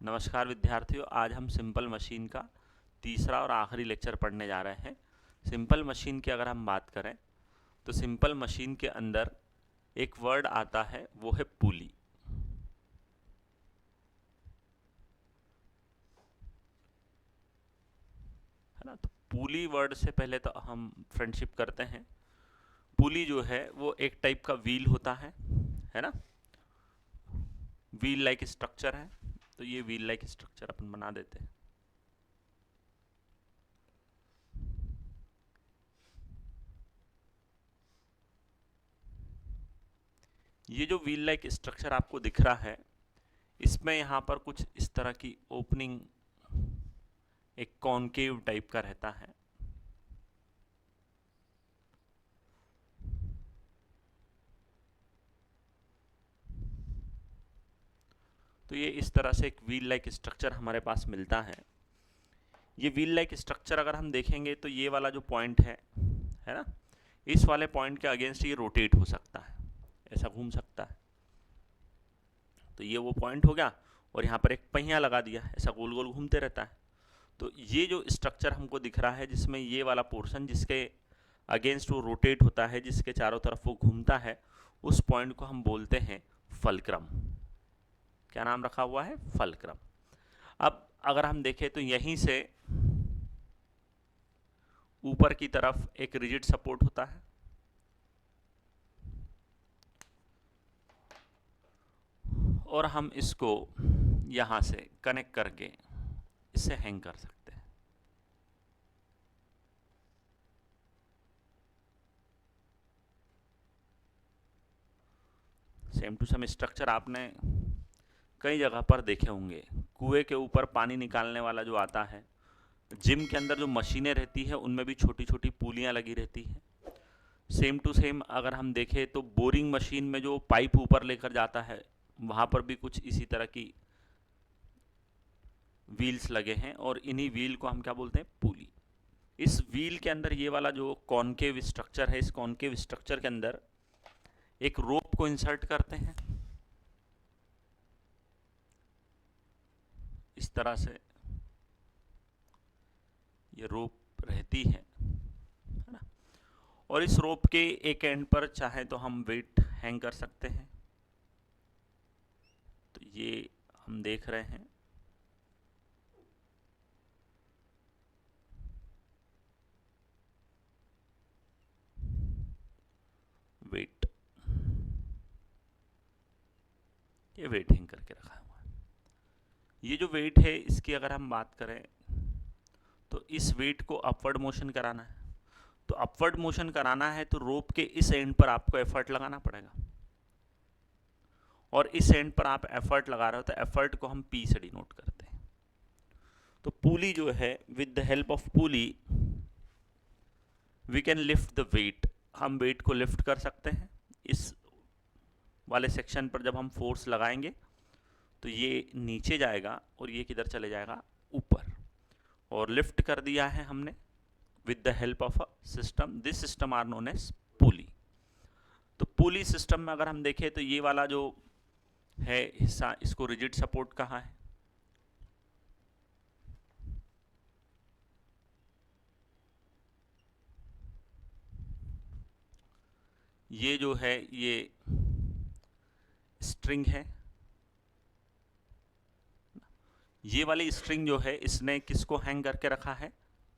नमस्कार विद्यार्थियों, आज हम सिंपल मशीन का तीसरा और आखिरी लेक्चर पढ़ने जा रहे हैं। सिंपल मशीन की अगर हम बात करें तो सिंपल मशीन के अंदर एक वर्ड आता है, वो है पुली। है ना। तो पुली वर्ड से पहले तो हम फ्रेंडशिप करते हैं। पुली जो है वो एक टाइप का व्हील होता है ना। व्हील लाइक स्ट्रक्चर है, तो ये व्हील लाइक स्ट्रक्चर अपन बना देते हैं। ये जो व्हील लाइक स्ट्रक्चर आपको दिख रहा है, इसमें यहाँ पर कुछ इस तरह की ओपनिंग एक कॉनकेव टाइप का रहता है। तो ये इस तरह से एक व्हील लाइक स्ट्रक्चर हमारे पास मिलता है। ये व्हील लाइक स्ट्रक्चर अगर हम देखेंगे तो ये वाला जो पॉइंट है ना, इस वाले पॉइंट के अगेंस्ट ये रोटेट हो सकता है, ऐसा घूम सकता है। तो ये वो पॉइंट हो गया और यहाँ पर एक पहिया लगा दिया, ऐसा गोल गोल घूमते रहता है। तो ये जो स्ट्रक्चर हमको दिख रहा है, जिसमें ये वाला पोर्शन जिसके अगेंस्ट वो रोटेट होता है, जिसके चारों तरफ वो घूमता है, उस पॉइंट को हम बोलते हैं फलक्रम। क्या नाम रखा हुआ है? फलक्रम। अब अगर हम देखें तो यहीं से ऊपर की तरफ एक रिजिड सपोर्ट होता है, और हम इसको यहां से कनेक्ट करके इसे हैंग कर सकते हैं। सेम टू सेम स्ट्रक्चर आपने कई जगह पर देखे होंगे। कुएं के ऊपर पानी निकालने वाला जो आता है, जिम के अंदर जो मशीनें रहती है उनमें भी छोटी छोटी पुलियां लगी रहती हैं। सेम टू सेम अगर हम देखें तो बोरिंग मशीन में जो पाइप ऊपर लेकर जाता है, वहाँ पर भी कुछ इसी तरह की व्हील्स लगे हैं, और इन्हीं व्हील को हम क्या बोलते हैं? पुली। इस व्हील के अंदर ये वाला जो कॉनकेव स्ट्रक्चर है, इस कॉनकेव स्ट्रक्चर के अंदर एक रोप को इंसर्ट करते हैं इस तरह से। ये रोप रहती है ना, और इस रोप के एक एंड पर चाहे तो हम वेट हैंग कर सकते हैं। तो ये हम देख रहे हैं, वेट, ये वेट हैंग करके रखा हुआ है। ये जो वेट है, इसकी अगर हम बात करें तो इस वेट को अपवर्ड मोशन कराना है। तो अपवर्ड मोशन कराना है तो रोप के इस एंड पर आपको एफर्ट लगाना पड़ेगा, और इस एंड पर आप एफर्ट लगा रहे हो तो एफर्ट को हम पी से डिनोट करते हैं। तो पुली जो है, with the help of pulley we can lift the weight. हम वेट को लिफ्ट कर सकते हैं। इस वाले सेक्शन पर जब हम फोर्स लगाएंगे तो ये नीचे जाएगा और ये किधर चले जाएगा? ऊपर। और लिफ्ट कर दिया है हमने with the help of a system. This system are known as pulley. तो पुली सिस्टम में अगर हम देखें तो ये वाला जो है हिस्सा, इसको रिजिड सपोर्ट कहा है। ये जो है ये स्ट्रिंग है। ये वाली स्ट्रिंग जो है, इसने किसको हैंग करके रखा है?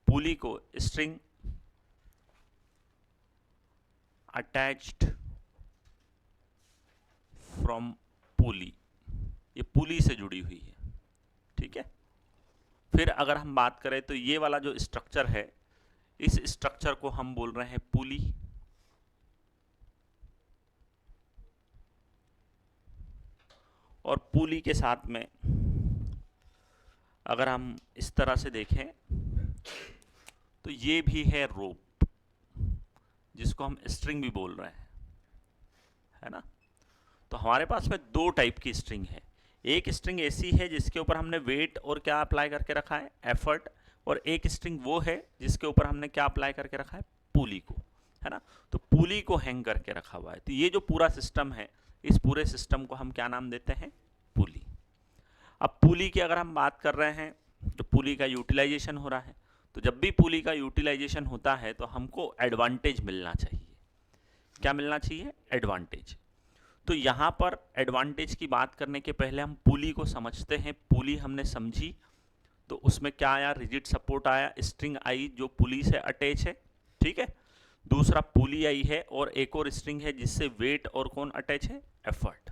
पुली को। स्ट्रिंग अटैच्ड फ्रॉम पुली, ये पुली से जुड़ी हुई है। ठीक है। फिर अगर हम बात करें तो ये वाला जो स्ट्रक्चर है, इस स्ट्रक्चर को हम बोल रहे हैं पुली। और पुली के साथ में अगर हम इस तरह से देखें तो ये भी है रोप, जिसको हम स्ट्रिंग भी बोल रहे हैं, है ना। तो हमारे पास में दो टाइप की स्ट्रिंग है। एक स्ट्रिंग ऐसी है जिसके ऊपर हमने वेट और क्या अप्लाई करके रखा है? एफर्ट। और एक स्ट्रिंग वो है जिसके ऊपर हमने क्या अप्लाई करके रखा है? पुली को, है ना। तो पुली को हैंग करके रखा हुआ है। तो ये जो पूरा सिस्टम है, इस पूरे सिस्टम को हम क्या नाम देते हैं? पुली। अब पुली की अगर हम बात कर रहे हैं तो पुली का यूटिलाइजेशन हो रहा है, तो जब भी पुली का यूटिलाइजेशन होता है तो हमको एडवांटेज मिलना चाहिए। क्या मिलना चाहिए? एडवांटेज। तो यहाँ पर एडवांटेज की बात करने के पहले हम पुली को समझते हैं। पुली हमने समझी तो उसमें क्या आया? रिजिड सपोर्ट आया, स्ट्रिंग आई जो पुली से अटैच है, ठीक है। दूसरा पुली आई है और एक और स्ट्रिंग है जिससे वेट और कौन अटैच है? एफर्ट।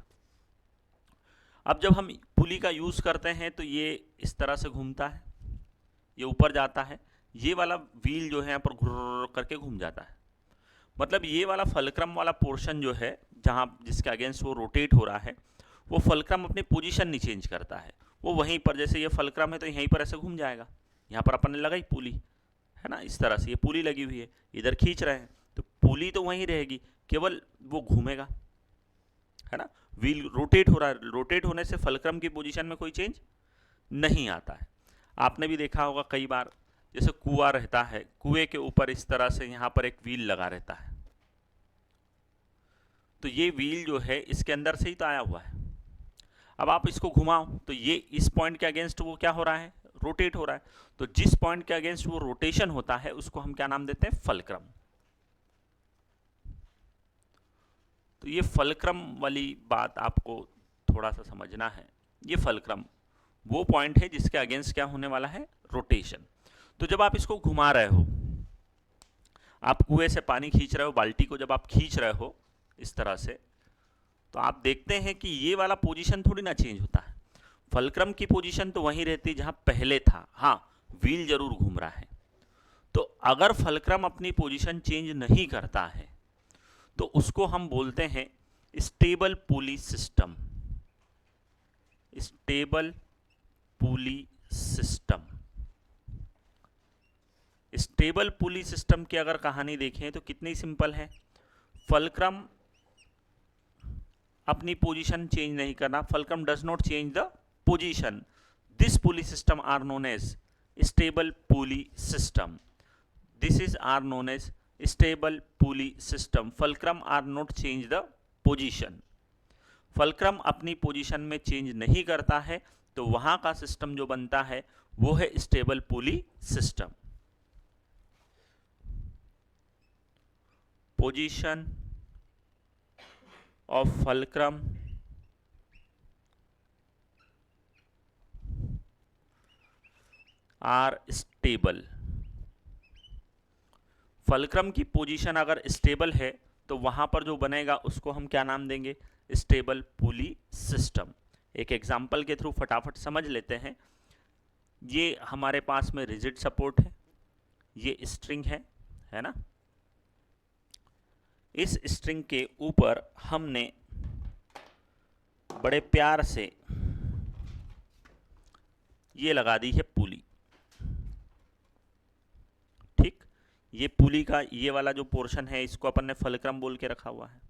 अब जब हम पुली का यूज करते हैं तो ये इस तरह से घूमता है, ये ऊपर जाता है, ये वाला व्हील जो है यहाँ पर घुर्र करके घूम जाता है। मतलब ये वाला फलक्रम वाला पोर्शन जो है जहाँ जिसके अगेंस्ट वो रोटेट हो रहा है, वो फलक्रम अपनी पोजीशन नहीं चेंज करता है, वो वहीं पर, जैसे ये फलक्रम है तो यहीं पर ऐसे घूम जाएगा। यहाँ पर अपन ने लगाई पुली, है ना, इस तरह से ये पुली लगी हुई है, इधर खींच रहे हैं तो पुली तो वहीं रहेगी, केवल वो घूमेगा, है ना। व्हील रोटेट हो रहा है, रोटेट होने से फलक्रम की पोजीशन में कोई चेंज नहीं आता है। आपने भी देखा होगा कई बार, जैसे कुआं रहता है, कुएं के ऊपर इस तरह से यहाँ पर एक व्हील लगा रहता है, तो ये व्हील जो है इसके अंदर से ही तो आया हुआ है। अब आप इसको घुमाओ तो ये इस पॉइंट के अगेंस्ट वो क्या हो रहा है? रोटेट हो रहा है। तो जिस पॉइंट के अगेंस्ट वो रोटेशन होता है उसको हम क्या नाम देते हैं? फलक्रम। तो ये फलक्रम वाली बात आपको थोड़ा सा समझना है। ये फलक्रम वो पॉइंट है जिसके अगेंस्ट क्या होने वाला है? रोटेशन। तो जब आप इसको घुमा रहे हो, आप कुएं से पानी खींच रहे हो, बाल्टी को जब आप खींच रहे हो इस तरह से, तो आप देखते हैं कि ये वाला पोजीशन थोड़ी ना चेंज होता है। फलक्रम की पोजीशन तो वहीं रहती जहां पहले था, हाँ, व्हील जरूर घूम रहा है। तो अगर फलक्रम अपनी पोजीशन चेंज नहीं करता है तो उसको हम बोलते हैं stable pulley system. Stable pulley system. Stable pulley system की अगर कहानी देखें तो कितनी सिंपल है। फलक्रम अपनी पोजीशन चेंज नहीं करना, fulcrum does not change the position, this pulley system are known as stable pulley system. This is are known as stable pulley system. Fulcrum are not change the position. Fulcrum अपनी position में change नहीं करता है तो वहां का system जो बनता है वो है stable pulley system. Position of fulcrum are stable. Fulcrum की पोजीशन अगर स्टेबल है तो वहां पर जो बनेगा उसको हम क्या नाम देंगे? Stable pulley system. एक एग्जांपल के थ्रू फटाफट समझ लेते हैं। ये हमारे पास में रिजिड सपोर्ट है, ये स्ट्रिंग है ना। इस स्ट्रिंग के ऊपर हमने बड़े प्यार से ये लगा दी है पुली, ठीक। ये पुली का ये वाला जो पोर्शन है इसको अपन ने फलक्रम बोल के रखा हुआ है,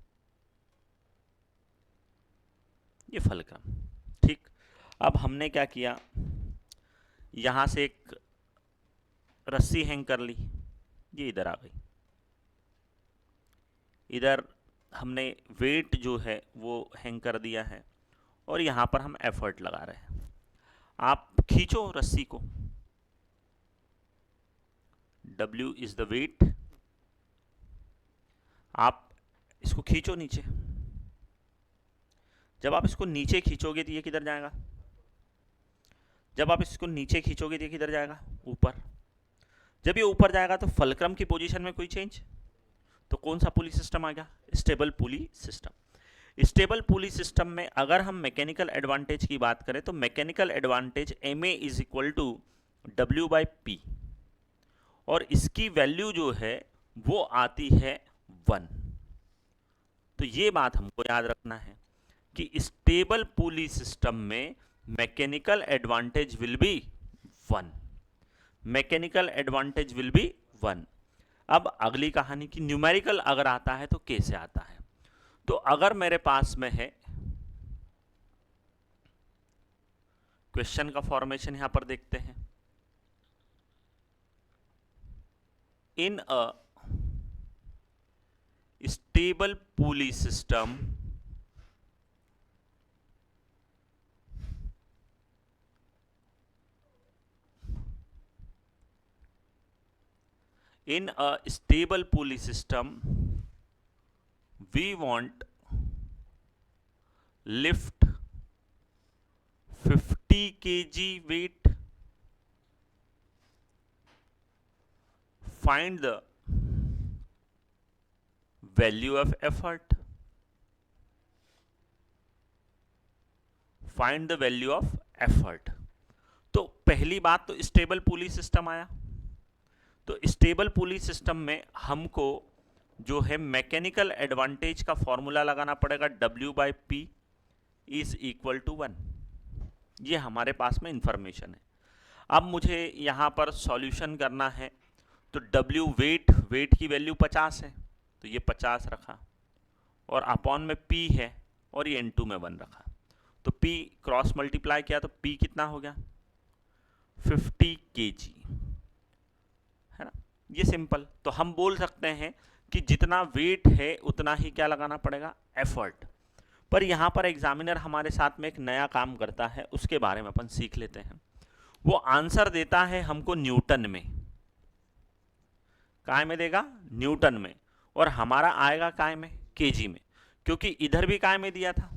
ये फलक्रम, ठीक। अब हमने क्या किया, यहां से एक रस्सी हैंग कर ली, ये इधर आ गई, इधर हमने वेट जो है वो हैंग कर दिया है और यहां पर हम एफर्ट लगा रहे हैं। आप खींचो रस्सी को, W इज द वेट, आप इसको खींचो नीचे। जब आप इसको नीचे खींचोगे तो ये किधर जाएगा? जब आप इसको नीचे खींचोगे तो ये किधर जाएगा? ऊपर। जब ये ऊपर जाएगा तो फलक्रम की पोजीशन में कोई चेंज, तो कौन सा पुली सिस्टम आ गया? Stable pulley system. Stable pulley system में अगर हम मैकेनिकल एडवांटेज की बात करें तो mechanical advantage ma is equal to W/P और इसकी वैल्यू जो है वो आती है 1। तो ये बात हमको याद रखना है कि स्टेबल पुली सिस्टम में mechanical advantage will be 1। Mechanical advantage will be 1। अब अगली कहानी की न्यूमेरिकल अगर आता है तो कैसे आता है? तो अगर मेरे पास में है, क्वेश्चन का फॉर्मेशन यहां पर देखते हैं, in a stable pulley system in a stable pulley system we want lift 50 kg weight, find the value of effort, find the value of effort. तो पहली बात तो स्टेबल पुली सिस्टम आया। तो स्टेबल पुली सिस्टम में हमको जो है मैकेनिकल एडवांटेज का फॉर्मूला लगाना पड़ेगा, W/P इज इक्वल टू 1। ये हमारे पास में इंफॉर्मेशन है। अब मुझे यहाँ पर सॉल्यूशन करना है, तो W वेट की वैल्यू 50 है, तो ये 50 रखा, और अपॉन में P है और ये N2 में 1 रखा। तो P क्रॉस मल्टीप्लाई किया तो P कितना हो गया 50 kg, है ना। ये सिंपल। तो हम बोल सकते हैं कि जितना वेट है उतना ही क्या लगाना पड़ेगा, एफर्ट। पर यहाँ पर एग्जामिनर हमारे साथ में एक नया काम करता है, उसके बारे में अपन सीख लेते हैं। वो आंसर देता है हमको न्यूटन में। काय में देगा, न्यूटन में, और हमारा आएगा काय में, केजी में, क्योंकि इधर भी काय में दिया था।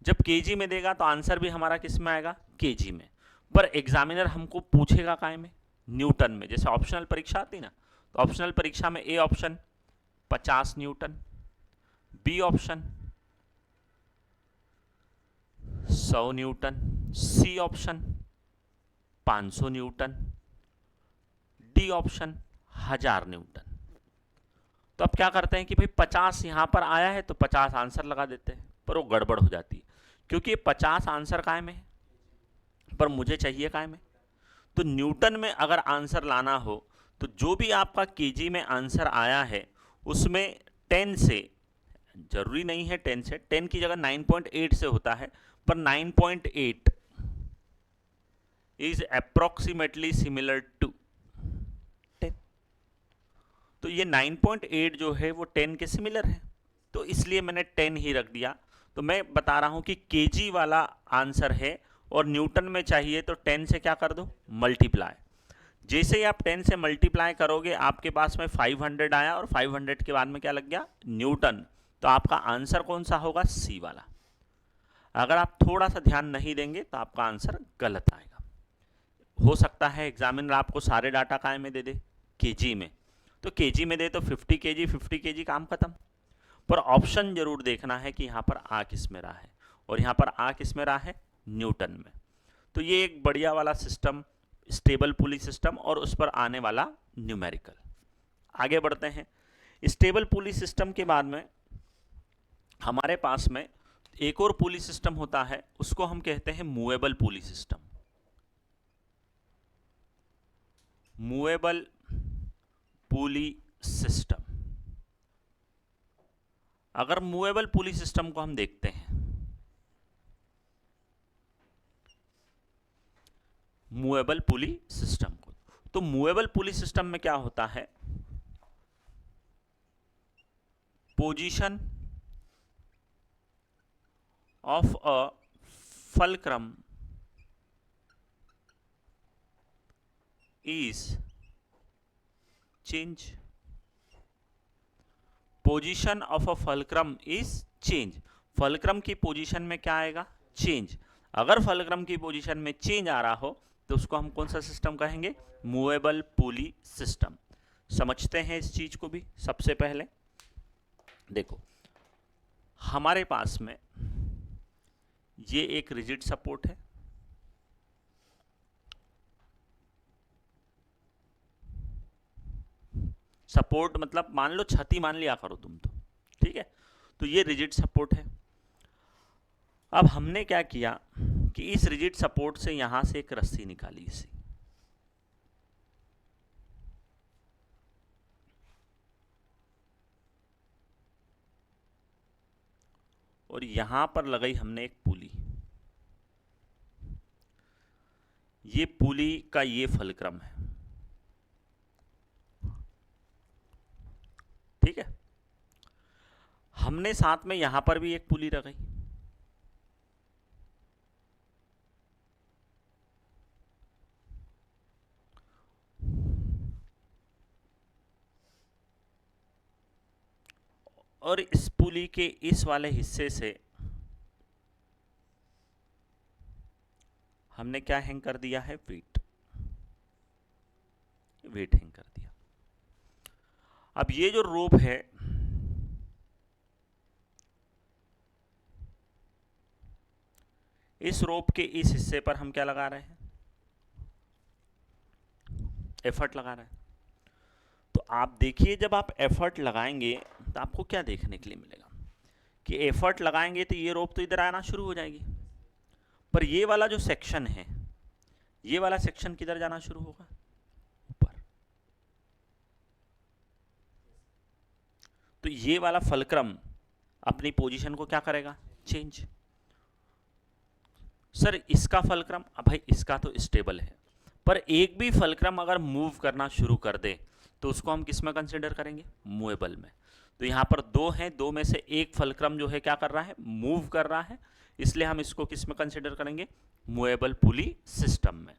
जब केजी में देगा तो आंसर भी हमारा किस में आएगा, केजी में। पर एग्जामिनर हमको पूछेगा काय में, न्यूटन में। जैसे ऑप्शनल परीक्षा आती ना, तो ऑप्शनल परीक्षा में A option 50 newton, B option 100 newton, C option 500 newton, D option 1000 newton. तो अब क्या करते हैं कि भाई 50 यहां पर आया है तो 50 आंसर लगा देते हैं, पर वो गड़बड़ हो जाती है, क्योंकि 50 आंसर काय में है, पर मुझे चाहिए काय में। तो न्यूटन में अगर आंसर लाना हो तो जो भी आपका केजी में आंसर आया है उसमें 10 से, जरूरी नहीं है 10 से, 10 की जगह 9.8 से होता है, पर 9.8 इज अप्रोक्सीमेटली सिमिलर टू 10। तो ये 9.8 जो है वो 10 के सिमिलर है, तो इसलिए मैंने 10 ही रख दिया। तो मैं बता रहा हूं कि केजी वाला आंसर है और न्यूटन में चाहिए, तो 10 से क्या कर दो, मल्टीप्लाई। जैसे ही आप 10 से मल्टीप्लाई करोगे आपके पास में 500 आया, और 500 के बाद में क्या लग गया, न्यूटन। तो आपका आंसर कौन सा होगा, सी वाला। अगर आप थोड़ा सा ध्यान नहीं देंगे तो आपका आंसर गलत आएगा। हो सकता है एग्जामिनर आपको सारे डाटा काय में दे दे, केजी में, तो केजी में दे तो 50 केजी काम खत्म। पर ऑप्शन जरूर देखना है कि यहाँ पर आ किस में रहा है, और यहाँ पर आ किस में रहा है, न्यूटन में। तो ये एक बढ़िया वाला सिस्टम, स्टेबल पुली सिस्टम, और उस पर आने वाला न्यूमेरिकल। आगे बढ़ते हैं। स्टेबल पुली सिस्टम के बाद में हमारे पास में एक और पुली सिस्टम होता है, उसको हम कहते हैं movable pulley system. Movable pulley system. अगर मूवेबल पुली सिस्टम को हम देखते हैं, मूवेबल पुली सिस्टम को, तो मूवेबल पुली सिस्टम में क्या होता है, position of a fulcrum is change. Position of a fulcrum is change. Fulcrum की पोजीशन में क्या आएगा, चेंज। अगर फलक्रम की पोजीशन में चेंज आ रहा हो तो उसको हम कौन सा सिस्टम कहेंगे, मूवेबल पुली सिस्टम। समझते हैं इस चीज को भी। सबसे पहले देखो, हमारे पास में ये एक रिजिड सपोर्ट है, सपोर्ट मतलब मान लो छती मान लिया करो तुम, तो ठीक है। तो ये रिजिड सपोर्ट है। अब हमने क्या किया कि इस रिजिड सपोर्ट से यहां से एक रस्सी निकाली इसी, और यहां पर लगाई हमने एक पुली। ये पुली का ये फलक्रम है, ठीक है। हमने साथ में यहां पर भी एक पुली लगाई, और इस पुली के इस वाले हिस्से से हमने क्या हैंग कर दिया है, वेट हैंग कर दिया। अब ये जो रोप है इस रोप के इस हिस्से पर हम क्या लगा रहे हैं, एफर्ट लगा रहे हैं। तो आप देखिए जब आप एफर्ट लगाएंगे तो आपको क्या देखने के लिए मिलेगा कि एफर्ट लगाएंगे तो ये रोप तो इधर आना शुरू हो जाएगी, पर ये वाला जो सेक्शन है, ये वाला सेक्शन किधर जाना शुरू होगा, ऊपर। तो ये वाला फलक्रम अपनी पोजीशन को क्या करेगा, चेंज। सर इसका फलक्रम, अब भाई इसका तो स्टेबल है, पर एक भी फलक्रम अगर मूव करना शुरू कर दे तो उसको हम किस में कंसिडर करेंगे, मूवेबल में। तो यहाँ पर दो हैं, दो में से एक फलक्रम जो है क्या कर रहा है, मूव कर रहा है, इसलिए हम इसको किस में कंसिडर करेंगे, मूवेबल पुली सिस्टम में।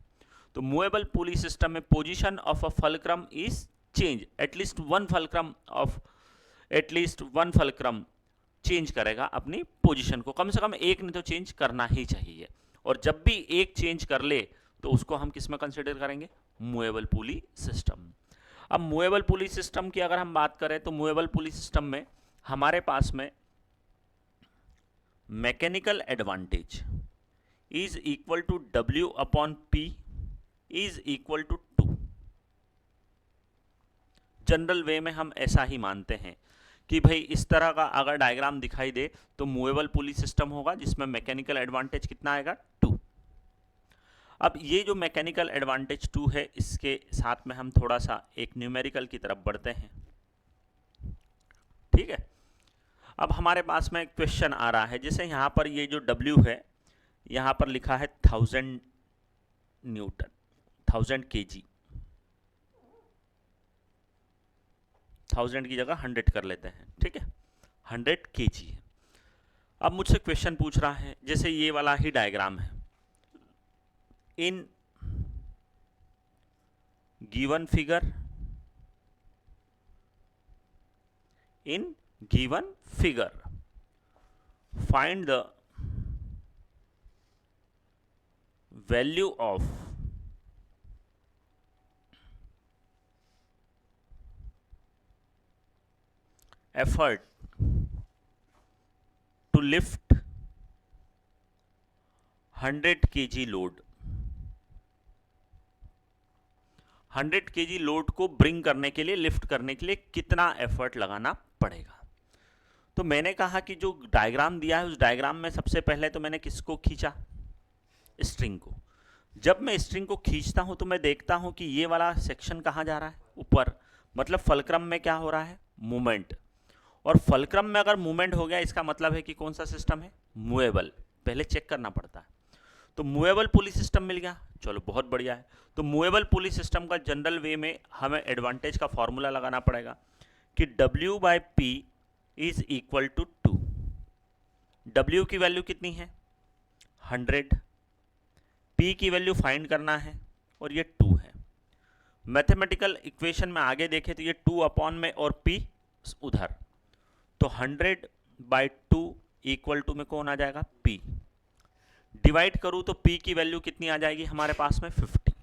तो मूवेबल पुली सिस्टम में position of a fulcrum is change, at least one fulcrum change करेगा अपनी पोजीशन को, कम से कम एक ने तो चेंज करना ही चाहिए। और जब भी एक चेंज कर ले तो उसको हम किस में कंसिडर करेंगे, मूवेबल पुली सिस्टम। अब मूवेबल पुली सिस्टम की अगर हम बात करें तो मूवेबल पुली सिस्टम में हमारे पास में mechanical advantage is equal to W upon P is equal to 2। General way में हम ऐसा ही मानते हैं कि भाई इस तरह का अगर डायग्राम दिखाई दे तो मूवेबल पुली सिस्टम होगा जिसमें मैकेनिकल एडवांटेज कितना आएगा, 2। अब ये जो मैकेनिकल एडवांटेज 2 है, इसके साथ में हम थोड़ा सा एक न्यूमेरिकल की तरफ बढ़ते हैं, ठीक है। अब हमारे पास में क्वेश्चन आ रहा है, जैसे यहाँ पर ये जो W है यहाँ पर लिखा है 1000 न्यूटन, 1000 kg, 1000 की जगह 100 कर लेते हैं, ठीक है, 100 kg है। अब मुझसे क्वेश्चन पूछ रहा है, जैसे ये वाला ही डायग्राम है, in given figure find the value of effort to lift 100 kg load. 100 kg load को ब्रिंग करने के लिए, लिफ्ट करने के लिए कितना एफर्ट लगाना पड़ेगा। तो मैंने कहा कि जो डायग्राम दिया है उस डायग्राम में सबसे पहले तो मैंने किसको खींचा, स्ट्रिंग को। जब मैं स्ट्रिंग को खींचता हूं तो मैं देखता हूं कि ये वाला सेक्शन कहाँ जा रहा है, ऊपर, मतलब फलक्रम में क्या हो रहा है, मूवमेंट। और फलक्रम में अगर मूवमेंट हो गया इसका मतलब है कि कौन सा सिस्टम है, मूवेबल। पहले चेक करना पड़ता है। तो मूवेबल पुली सिस्टम मिल गया, चलो बहुत बढ़िया है। तो मूवेबल पुली सिस्टम का जनरल वे में हमें एडवांटेज का फॉर्मूला लगाना पड़ेगा कि W by P is equal to 2। W की वैल्यू कितनी है, 100, P की वैल्यू फाइंड करना है और ये 2 है। मैथमेटिकल इक्वेशन में आगे देखें तो ये 2 अपॉन में और P उधर, तो 100 बाई 2 इक्वल टू में कौन आ जाएगा, P। डिवाइड करूं तो P की वैल्यू कितनी आ जाएगी हमारे पास में, 50।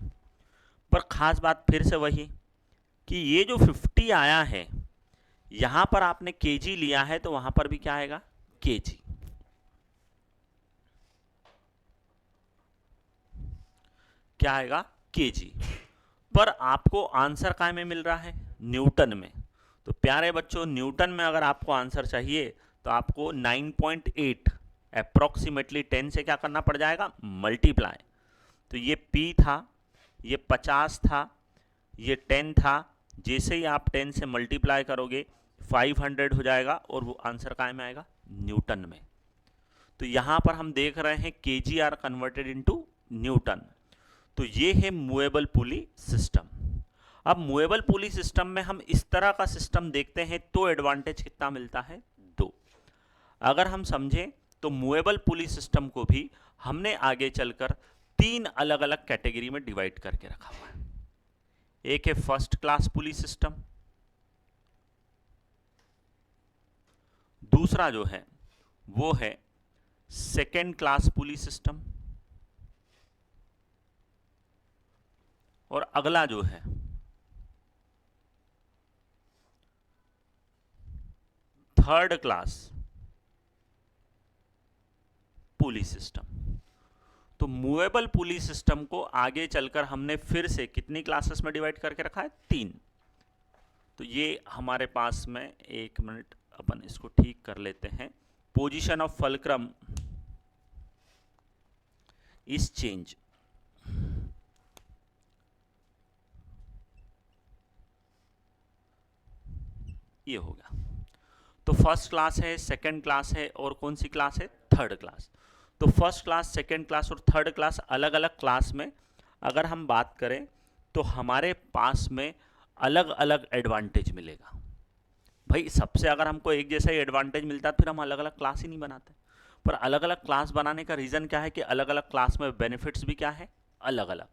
पर खास बात फिर से वही कि ये जो 50 आया है यहां पर आपने kg लिया है तो वहां पर भी क्या आएगा, kg। क्या आएगा, kg। पर आपको आंसर काय में मिल रहा है, न्यूटन में। तो प्यारे बच्चों, न्यूटन में अगर आपको आंसर चाहिए तो आपको 9.8 अप्रोक्सीमेटली 10 से क्या करना पड़ जाएगा, मल्टीप्लाई। तो ये P था, ये 50 था, ये 10 था, जैसे ही आप 10 से मल्टीप्लाई करोगे 500 हो जाएगा और वो आंसर काय में आएगा, न्यूटन में। तो यहाँ पर हम देख रहे हैं kg are converted into newton. तो ये है मूवेबल पुली सिस्टम। अब मूवेबल पुली सिस्टम में हम इस तरह का सिस्टम देखते हैं तो एडवांटेज कितना मिलता है, 2। अगर हम समझें तो मूवेबल पुली सिस्टम को भी हमने आगे चलकर 3 अलग अलग कैटेगरी में डिवाइड करके रखा हुआ है। एक है फर्स्ट क्लास पुली सिस्टम, दूसरा जो है वो है सेकेंड क्लास पुलिस सिस्टम, और अगला जो है थर्ड क्लास पुलिस सिस्टम। तो मूवेबल पुलिस सिस्टम को आगे चलकर हमने फिर से कितनी क्लासेस में डिवाइड करके रखा है? 3। तो ये हमारे पास में, एक मिनट अपन इसको ठीक कर लेते हैं। Position of fulcrum is change. ये होगा। तो फर्स्ट क्लास है, सेकंड क्लास है, और कौन सी क्लास है? Third class. तो फर्स्ट क्लास, सेकंड क्लास और थर्ड क्लास, अलग अलग क्लास में अगर हम बात करें तो हमारे पास में अलग अलग एडवांटेज मिलेगा। भाई सबसे अगर हमको एक जैसा ही एडवांटेज मिलता है फिर हम अलग अलग क्लास ही नहीं बनाते। पर अलग अलग क्लास बनाने का रीज़न क्या है कि अलग अलग क्लास में बेनिफिट्स भी क्या है? अलग अलग।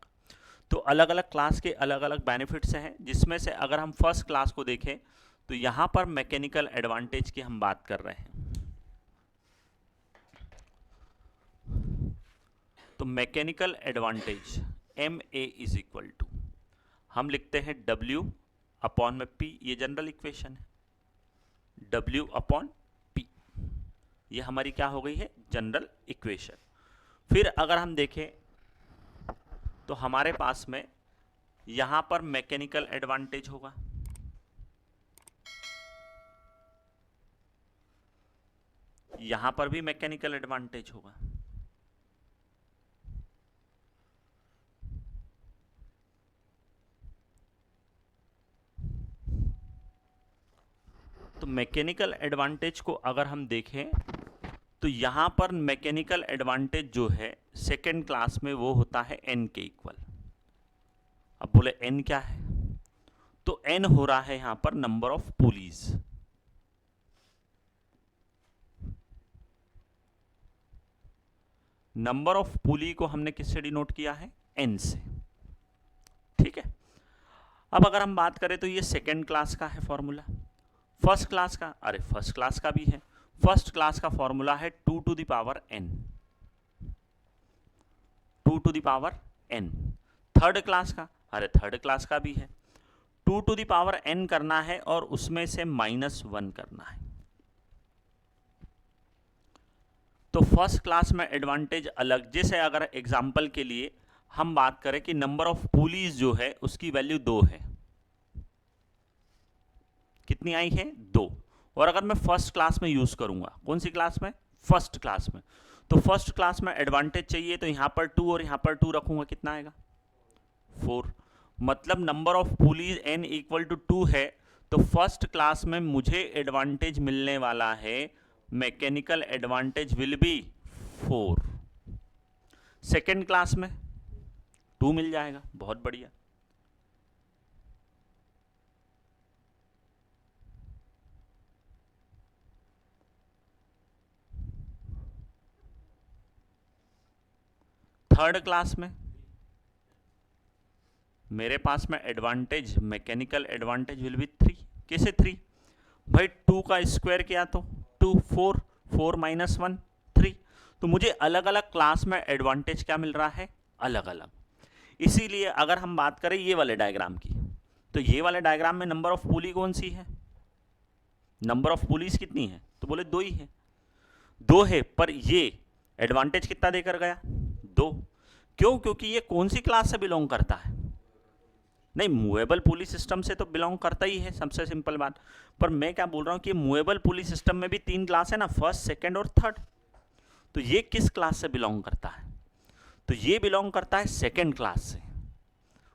तो अलग अलग क्लास के अलग अलग बेनिफिट्स हैं, जिसमें से अगर हम फर्स्ट क्लास को देखें तो यहाँ पर मैकेनिकल एडवांटेज की हम बात कर रहे हैं। तो mechanical advantage MA is equal to, हम लिखते हैं W अपॉन में P, ये जनरल इक्वेशन है, W अपॉन P, ये हमारी क्या हो गई है? General equation. फिर अगर हम देखें तो हमारे पास में यहाँ पर मैकेनिकल एडवांटेज होगा, यहाँ पर भी मैकेनिकल एडवांटेज होगा। तो मैकेनिकल एडवांटेज को अगर हम देखें तो यहाँ पर मैकेनिकल एडवांटेज जो है सेकेंड क्लास में वो होता है N के इक्वल। अब बोले N क्या है? तो N हो रहा है यहाँ पर number of pulleys. Number of pulley को हमने किससे डिनोट किया है? N से। ठीक है। अब अगर हम बात करें तो ये सेकेंड क्लास का है फॉर्मूला। फर्स्ट क्लास का, अरे फर्स्ट क्लास का भी है। फर्स्ट क्लास का फॉर्मूला है 2 to the power n, 2 to the power n। Third class का, अरे थर्ड क्लास का भी है। 2 to the power n करना है और उसमें से -1 करना है। तो फर्स्ट क्लास में एडवांटेज अलग। जैसे अगर एग्जाम्पल के लिए हम बात करें कि नंबर ऑफ पुलिस जो है उसकी वैल्यू 2 है। कितनी आई है? 2। और अगर मैं फर्स्ट क्लास में यूज करूंगा, कौन सी क्लास में? फर्स्ट क्लास में। तो फर्स्ट क्लास में एडवांटेज चाहिए तो यहां पर 2 और यहां पर 2 रखूंगा, कितना आएगा? 4। मतलब number of pulleys n equal to 2 है। तो फर्स्ट क्लास में मुझे एडवांटेज मिलने वाला है, mechanical advantage will be 4। Second class में 2 मिल जाएगा, बहुत बढ़िया। थर्ड क्लास में मेरे पास में advantage, mechanical advantage will be 3। कैसे 3? भाई 2 का स्क्वायर किया तो 2, 4, 4 - 1 3। तो मुझे अलग अलग क्लास में एडवांटेज क्या मिल रहा है? अलग अलग। इसीलिए अगर हम बात करें ये वाले डायग्राम की, तो ये वाले डायग्राम में नंबर ऑफ पुली कौन सी है? नंबर ऑफ पुलिस कितनी है? तो बोले 2 ही है। 2 है, पर ये एडवांटेज कितना देकर गया? 2। क्यों? क्योंकि ये कौन सी क्लास से बिलोंग करता है? नहीं, मूवेबल पुलिस सिस्टम से तो बिलोंग करता ही है, सबसे सिंपल बात। पर मैं क्या बोल रहा हूँ कि मूवेबल पुलिस सिस्टम में भी 3 क्लास है ना, फर्स्ट, सेकंड और थर्ड। तो ये किस क्लास से बिलोंग करता है? तो ये बिलोंग करता है सेकंड क्लास से।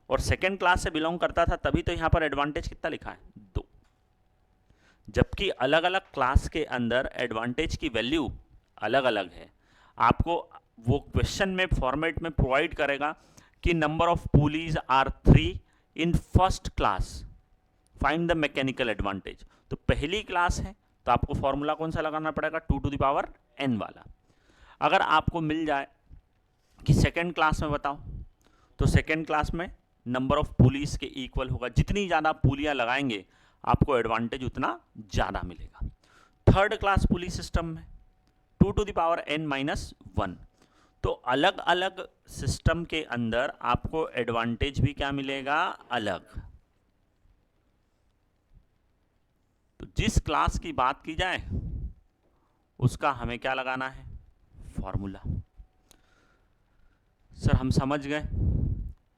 और सेकंड क्लास से बिलोंग करता था, तभी तो यहाँ पर एडवांटेज कितना लिखा है? 2। जबकि अलग अलग क्लास के अंदर एडवांटेज की वैल्यू अलग अलग है। आपको वो क्वेश्चन में फॉर्मेट में प्रोवाइड करेगा कि number of pulleys are 3 in first class, find the mechanical advantage. तो पहली क्लास है तो आपको फॉर्मूला कौन सा लगाना पड़ेगा? 2 to the power n वाला। अगर आपको मिल जाए कि सेकेंड क्लास में बताओ, तो सेकेंड क्लास में नंबर ऑफ पुलिस के इक्वल होगा। जितनी ज़्यादा पुलियाँ लगाएंगे आपको एडवांटेज उतना ज़्यादा मिलेगा। थर्ड क्लास पुलिस सिस्टम में 2 to the power n minus 1। तो अलग अलग सिस्टम के अंदर आपको एडवांटेज भी क्या मिलेगा, अलग। तो जिस क्लास की बात की जाए उसका हमें क्या लगाना है, फॉर्मूला। सर हम समझ गए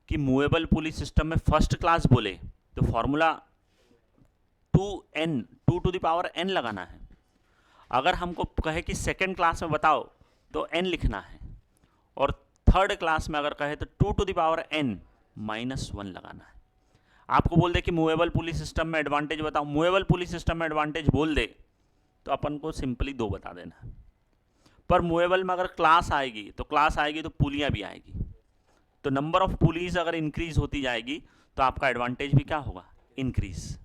कि मूवेबल पुलिस सिस्टम में फर्स्ट क्लास बोले तो formula 2 to the power n लगाना है। अगर हमको कहे कि सेकेंड क्लास में बताओ तो n लिखना है, और थर्ड क्लास में अगर कहे तो 2 to the power n minus 1 लगाना है। आपको बोल दे कि मूवेबल पुलिस सिस्टम में एडवांटेज बताओ, मूवेबल पुलिस सिस्टम में एडवांटेज बोल दे तो अपन को सिंपली 2 बता देना है। पर मूवेबल में अगर क्लास आएगी तो पुलियाँ भी आएगी। तो नंबर ऑफ पुलिस अगर इंक्रीज होती जाएगी तो आपका एडवांटेज भी क्या होगा, increase.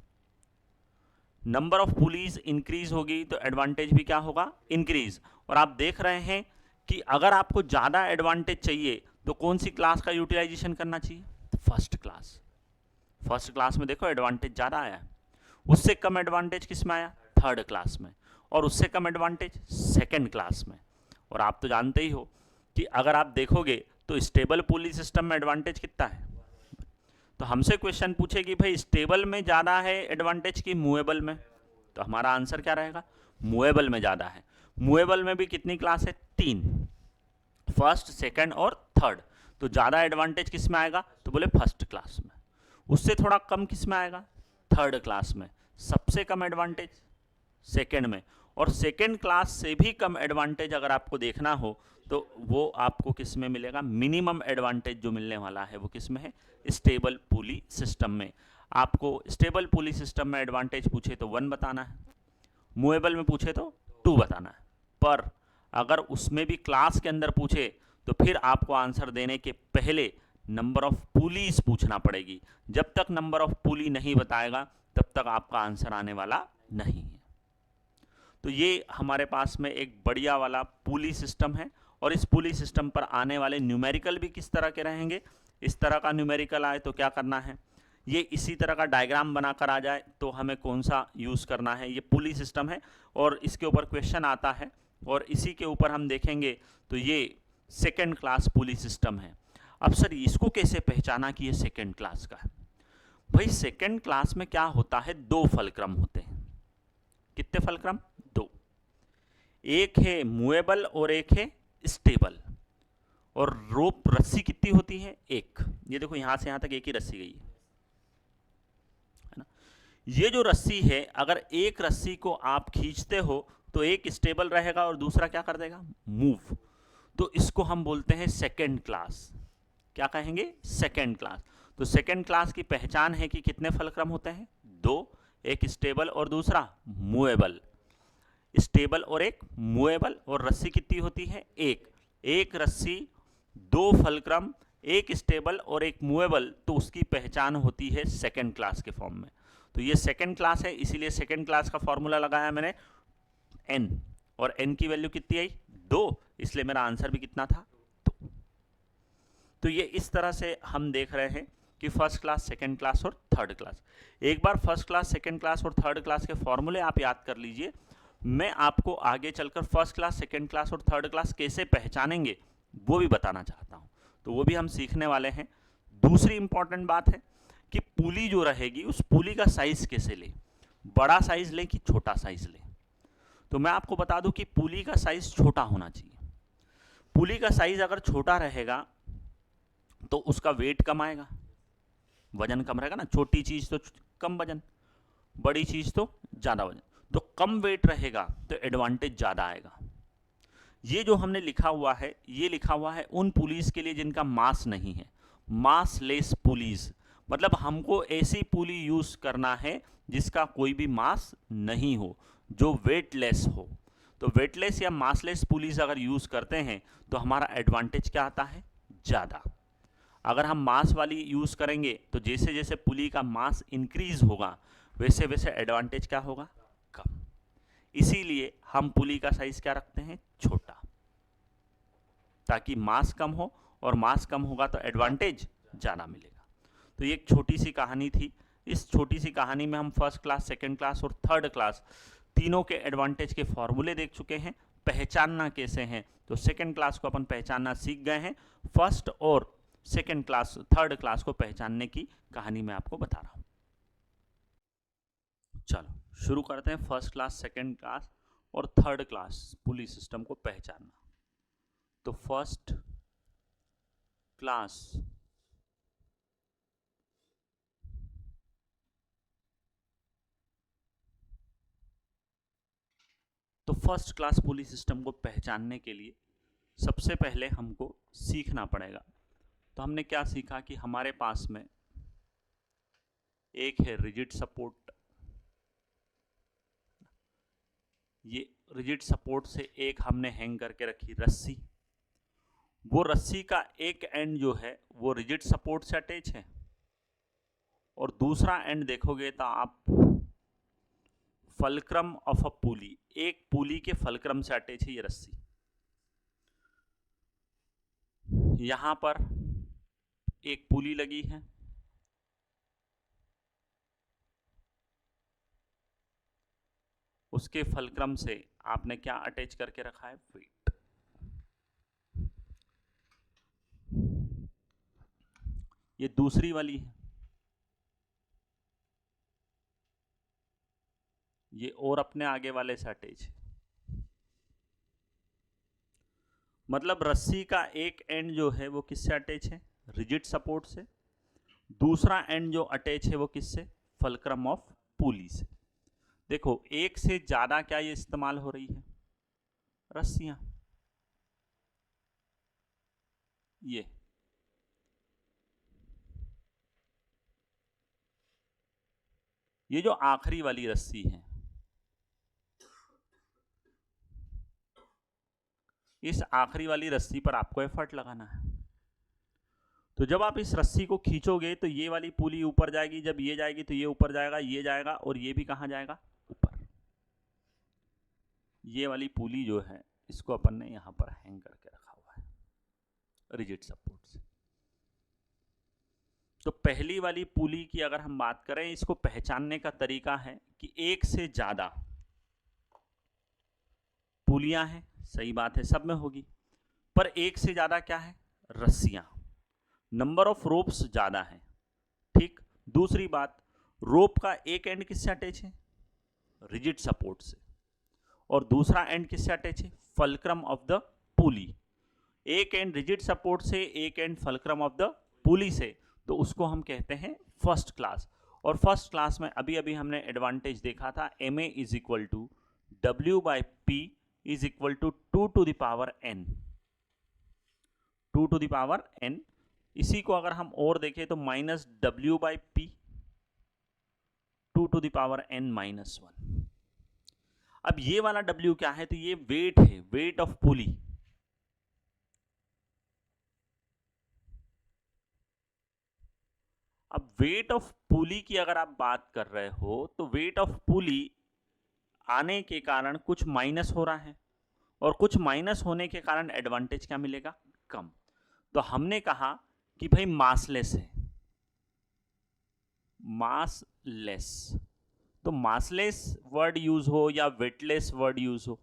Number of police increase होगी तो एडवांटेज भी क्या होगा, इंक्रीज। और आप देख रहे हैं कि अगर आपको ज़्यादा एडवांटेज चाहिए तो कौन सी क्लास का यूटिलाइजेशन करना चाहिए, फर्स्ट क्लास। फर्स्ट क्लास में देखो एडवांटेज ज़्यादा आया, उससे कम एडवांटेज किस में आया, थर्ड क्लास में, और उससे कम एडवांटेज सेकेंड क्लास में। और आप तो जानते ही हो कि अगर आप देखोगे तो स्टेबल पुलिस सिस्टम में एडवांटेज कितना है। तो हमसे क्वेश्चन पूछे कि भाई स्टेबल में ज़्यादा है एडवांटेज की मूवेबल में, तो हमारा आंसर क्या रहेगा, मूवेबल में ज़्यादा है। मूवेबल में भी कितनी क्लास है, 3, फर्स्ट सेकंड और थर्ड। तो ज़्यादा एडवांटेज किस में आएगा, तो बोले फर्स्ट क्लास में। उससे थोड़ा कम किस में आएगा, थर्ड क्लास में। सबसे कम एडवांटेज सेकंड में, और सेकंड क्लास से भी कम एडवांटेज अगर आपको देखना हो तो वो आपको किस में मिलेगा, मिनिमम एडवांटेज जो मिलने वाला है वो किस में है, स्टेबल पुली सिस्टम में। आपको स्टेबल पुली सिस्टम में एडवांटेज पूछे तो 1 बताना है, मूवेबल में पूछे तो 2 बताना है। पर अगर उसमें भी क्लास के अंदर पूछे तो फिर आपको आंसर देने के पहले नंबर ऑफ पुलीज पूछना पड़ेगी। जब तक नंबर ऑफ पुली नहीं बताएगा तब तक आपका आंसर आने वाला नहीं है। तो ये हमारे पास में एक बढ़िया वाला पुली सिस्टम है, और इस पुली सिस्टम पर आने वाले न्यूमेरिकल भी किस तरह के रहेंगे। इस तरह का न्यूमेरिकल आए तो क्या करना है, ये इसी तरह का डायग्राम बनाकर आ जाए तो हमें कौन सा यूज़ करना है। ये पुली सिस्टम है और इसके ऊपर क्वेश्चन आता है, और इसी के ऊपर हम देखेंगे तो ये सेकेंड क्लास पुली सिस्टम है। अब सर इसको कैसे पहचाना कि ये सेकेंड क्लास का है। भाई सेकेंड क्लास में क्या होता है, 2 फलक्रम होते हैं। कितने फलक्रम, 2। एक है मूवेबल और एक है स्टेबल। और रोप रस्सी कितनी होती है, 1। ये देखो यहां से यहां तक एक ही रस्सी गई है ना। ये जो रस्सी है, अगर एक रस्सी को आप खींचते हो तो एक स्टेबल रहेगा और दूसरा क्या कर देगा, मूव। तो इसको हम बोलते हैं सेकेंड क्लास। क्या कहेंगे, सेकेंड क्लास। तो सेकेंड क्लास की पहचान है कि कितने फलक्रम होते हैं, 2, एक स्टेबल और दूसरा मूवेबल। स्टेबल और एक मूवेबल, और रस्सी कितनी होती है, 1। एक रस्सी, 2 फलक्रम, एक स्टेबल और एक मूवेबल, तो उसकी पहचान होती है सेकेंड क्लास के फॉर्म में। तो ये सेकेंड क्लास है, इसीलिए सेकेंड क्लास का फॉर्मूला लगाया मैंने n, और n की वैल्यू कितनी आई, 2, इसलिए मेरा आंसर भी कितना था, 2। तो ये इस तरह से हम देख रहे हैं कि फर्स्ट क्लास, सेकेंड क्लास और थर्ड क्लास। एक बार फर्स्ट क्लास, सेकेंड क्लास और थर्ड क्लास के फॉर्मूले आप याद कर लीजिए। मैं आपको आगे चलकर फर्स्ट क्लास, सेकेंड क्लास और थर्ड क्लास कैसे पहचानेंगे वो भी बताना चाहता हूँ, तो वो भी हम सीखने वाले हैं। दूसरी इंपॉर्टेंट बात है कि पुली जो रहेगी उस पुली का साइज कैसे लें, बड़ा साइज लें कि छोटा साइज लें। तो मैं आपको बता दूं कि पुली का साइज छोटा होना चाहिए। पुली का साइज अगर छोटा रहेगा तो उसका वेट कम आएगा, वजन कम रहेगा ना। छोटी चीज तो कम वजन, बड़ी चीज तो ज्यादा वजन। तो कम वेट रहेगा तो एडवांटेज ज़्यादा आएगा। ये जो हमने लिखा हुआ है, ये लिखा हुआ है उन पुलिस के लिए जिनका मास नहीं है, मास लेस पुलिस। मतलब हमको ऐसी पुली यूज़ करना है जिसका कोई भी मास नहीं हो, जो वेटलेस हो। तो वेटलेस या मासलेस पुलिस अगर यूज़ करते हैं तो हमारा एडवांटेज क्या आता है, ज़्यादा। अगर हम मास वाली यूज़ करेंगे तो जैसे जैसे पुली का मास इंक्रीज होगा वैसे वैसे एडवांटेज क्या होगा, कम। इसीलिए हम पुली का साइज क्या रखते हैं, छोटा, ताकि मास कम हो, और मास कम होगा तो एडवांटेज ज़्यादा मिलेगा। तो ये एक छोटी सी कहानी थी। इस छोटी सी कहानी में हम फर्स्ट क्लास, सेकंड क्लास और थर्ड क्लास तीनों के एडवांटेज के फॉर्मूले देख चुके हैं, पहचानना कैसे हैं तो सेकंड क्लास को अपन पहचानना सीख गए हैं। फर्स्ट और सेकंड क्लास, थर्ड क्लास को पहचानने की कहानी मैं आपको बता रहा हूं। चलो शुरू करते हैं। फर्स्ट क्लास, सेकंड क्लास और थर्ड क्लास पुलिस सिस्टम को पहचानना। तो फर्स्ट क्लास तो फर्स्ट क्लास पुलिस सिस्टम को पहचानने के लिए सबसे पहले हमको सीखना पड़ेगा। तो हमने क्या सीखा कि हमारे पास में एक है रिजिड सपोर्ट। ये रिजिड सपोर्ट से एक हमने हैंग करके रखी रस्सी। वो रस्सी का एक एंड जो है वो रिजिड सपोर्ट से अटैच है और दूसरा एंड देखोगे तो आप फलक्रम ऑफ अ पुली, एक पुली के फलक्रम से अटैच है ये रस्सी। यहां पर एक पुली लगी है, उसके फलक्रम से आपने क्या अटैच करके रखा है, वेट। ये दूसरी वाली है, ये और अपने आगे वाले से अटैच है। मतलब रस्सी का एक एंड जो है वो किससे अटैच है, रिजिड सपोर्ट से। दूसरा एंड जो अटैच है वो किससे, फलक्रम ऑफ पुली से। देखो एक से ज्यादा क्या ये इस्तेमाल हो रही है, रस्सियां। ये जो आखिरी वाली रस्सी है, इस आखिरी वाली रस्सी पर आपको एफर्ट लगाना है। तो जब आप इस रस्सी को खींचोगे तो ये वाली पुली ऊपर जाएगी, जब ये जाएगी तो ये ऊपर जाएगा, ये जाएगा और ये भी कहां जाएगा, ऊपर। ये वाली पुली जो है इसको अपन ने यहां पर हैंग करके रखा हुआ है रिजिड सपोर्ट से। तो पहली वाली पुली की अगर हम बात करें, इसको पहचानने का तरीका है कि एक से ज्यादा पुलियां हैं, सही बात है सब में होगी, पर एक से ज्यादा क्या है, रस्सियां, नंबर ऑफ रोप्स ज्यादा है। ठीक। दूसरी बात, रोप का एक एंड किससे अटैच है, रिजिड सपोर्ट से, और दूसरा एंड किससे अटैच है, फलक्रम ऑफ द पुली। एक एंड रिजिड सपोर्ट से, एक end fulcrum of the pulley से, तो उसको हम कहते हैं फर्स्ट क्लास। और फर्स्ट क्लास में अभी अभी हमने एडवांटेज देखा था, ma is equal to W by P is equal to 2 to the power n, 2 to the power n। इसी को अगर हम और देखें तो minus W by P 2 to the power n minus 1। अब ये वाला W क्या है, तो ये वेट है, वेट ऑफ पुली। अब वेट ऑफ पुली की अगर आप बात कर रहे हो तो वेट ऑफ पुली आने के कारण कुछ माइनस हो रहा है, और कुछ माइनस होने के कारण एडवांटेज क्या मिलेगा, कम। तो हमने कहा कि भाई मासलेस है, मासलेस। तो मासलेस वर्ड यूज हो या वेटलेस वर्ड यूज हो,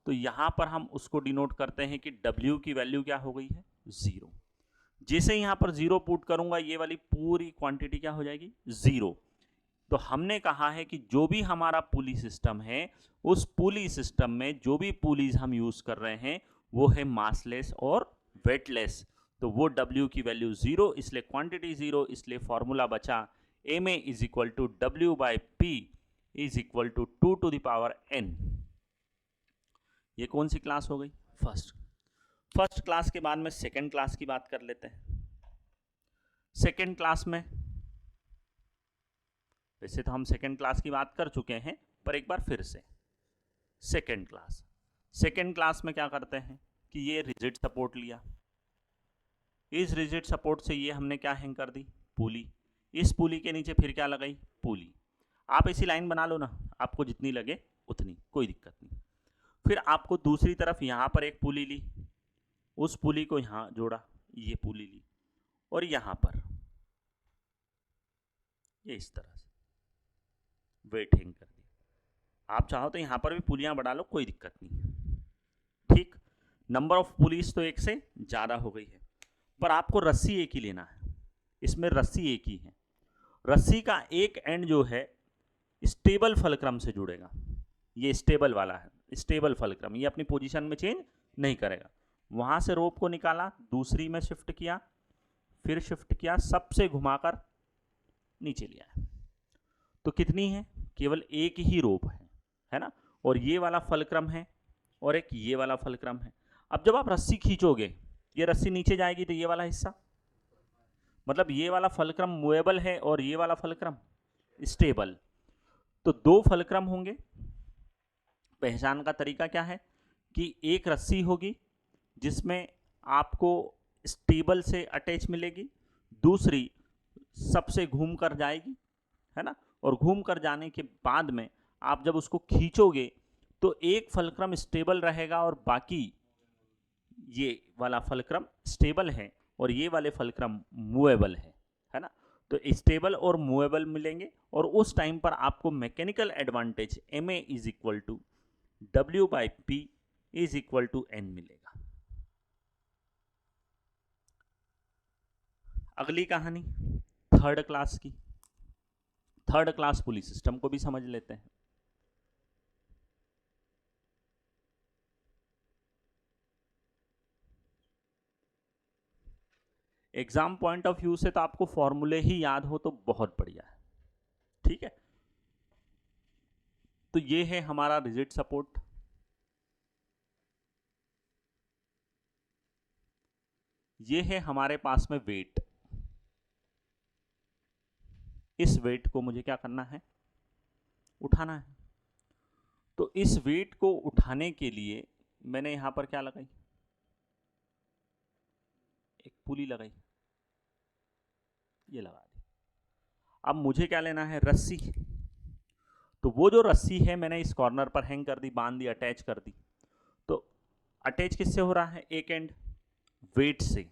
तो यहां पर हम उसको डिनोट करते हैं कि W की वैल्यू क्या हो गई है, 0। जैसे यहां पर 0 पुट करूंगा, ये वाली पूरी क्वांटिटी क्या हो जाएगी, 0। तो हमने कहा है कि जो भी हमारा पुली सिस्टम है, उस पुली सिस्टम में जो भी पुलीज हम यूज कर रहे हैं वो है मासलेस और वेटलेस। तो वो W की वैल्यू 0, इसलिए क्वांटिटी 0, इसलिए फॉर्मूला बचा ma is equal to W by P is equal to 2 to the power n। ये कौन सी क्लास हो गई, फर्स्ट। फर्स्ट क्लास के बाद में सेकेंड क्लास की बात कर लेते हैं। सेकेंड क्लास में, वैसे तो हम सेकेंड क्लास की बात कर चुके हैं, पर एक बार फिर से सेकेंड क्लास। सेकेंड क्लास में क्या करते हैं कि ये रिजिड सपोर्ट लिया, इस रिजिड सपोर्ट से ये हमने क्या हैंग कर दी, पुली। इस पुली के नीचे फिर क्या लगाई, पुली। आप ऐसी लाइन बना लो ना, आपको जितनी लगे उतनी, कोई दिक्कत नहीं। फिर आपको दूसरी तरफ यहां पर एक पुली ली, उस पुली को यहां जोड़ा, ये पुली ली, और यहां पर ये इस तरह से। वेट हैंग कर दिया। आप चाहो तो यहाँ पर भी पुलियाँ बढ़ा लो, कोई दिक्कत नहीं। ठीक, नंबर ऑफ पुलिस तो एक से ज़्यादा हो गई है, पर आपको रस्सी एक ही लेना है। इसमें रस्सी एक ही है। रस्सी का एक एंड जो है स्टेबल फलक्रम से जुड़ेगा। ये स्टेबल वाला है, स्टेबल फलक्रम, ये अपनी पोजीशन में चेंज नहीं करेगा। वहाँ से रोप को निकाला, दूसरी में शिफ्ट किया, फिर शिफ्ट किया, सबसे घुमाकर नीचे लिया है। तो कितनी है? केवल एक ही रोप है ना। और ये वाला फलक्रम है और एक ये वाला फलक्रम है। अब जब आप रस्सी खींचोगे, ये रस्सी नीचे जाएगी तो ये वाला हिस्सा, मतलब ये वाला फलक्रम मूवेबल है और ये वाला फलक्रम स्टेबल। तो दो फलक्रम होंगे। पहचान का तरीका क्या है कि एक रस्सी होगी जिसमें आपको स्टेबल से अटैच मिलेगी, दूसरी सबसे घूम कर जाएगी, है ना। और घूम कर जाने के बाद में आप जब उसको खींचोगे तो एक फलक्रम स्टेबल रहेगा और बाकी ये वाला फलक्रम स्टेबल है और ये वाले फलक्रम मूवेबल है ना। तो स्टेबल और मूवेबल मिलेंगे और उस टाइम पर आपको mechanical advantage ma is equal to W by P is equal to N मिलेगा। अगली कहानी थर्ड क्लास की। थर्ड क्लास पुली सिस्टम को भी समझ लेते हैं। एग्जाम पॉइंट ऑफ व्यू से तो आपको फॉर्मूले ही याद हो तो बहुत बढ़िया है, ठीक है। तो ये है हमारा रिजिड सपोर्ट, ये है हमारे पास में वेट। इस वेट को मुझे क्या करना है? उठाना है। तो इस वेट को उठाने के लिए मैंने यहां पर क्या लगाई? एक पुली लगाई, ये लगा दी। अब मुझे क्या लेना है? रस्सी। तो वो जो रस्सी है मैंने इस कॉर्नर पर हैंग कर दी, बांध दी, अटैच कर दी। तो अटैच किससे हो रहा है? एक एंड वेट से,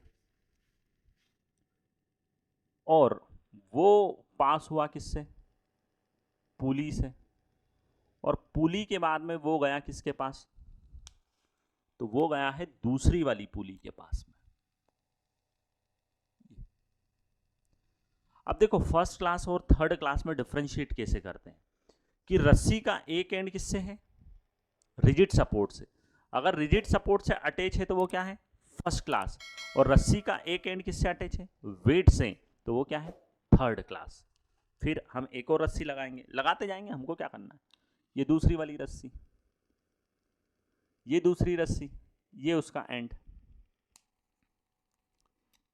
और वो पास हुआ किससे? पुली से। और पुली के बाद में वो गया किसके पास? तो वो गया है दूसरी वाली पुली के पास में। अब देखो फर्स्ट क्लास और थर्ड क्लास में डिफरेंशिएट कैसे करते हैं कि रस्सी का एक एंड किससे है? रिजिड सपोर्ट से। अगर रिजिड सपोर्ट से अटैच है तो वो क्या है? First class. और रस्सी का एक एंड किससे अटैच है? वेट से, तो वो क्या है? Third class. फिर हम एक और रस्सी लगाएंगे, लगाते जाएंगे, हमको क्या करना है? ये दूसरी वाली रस्सी, ये दूसरी रस्सी, ये उसका एंड,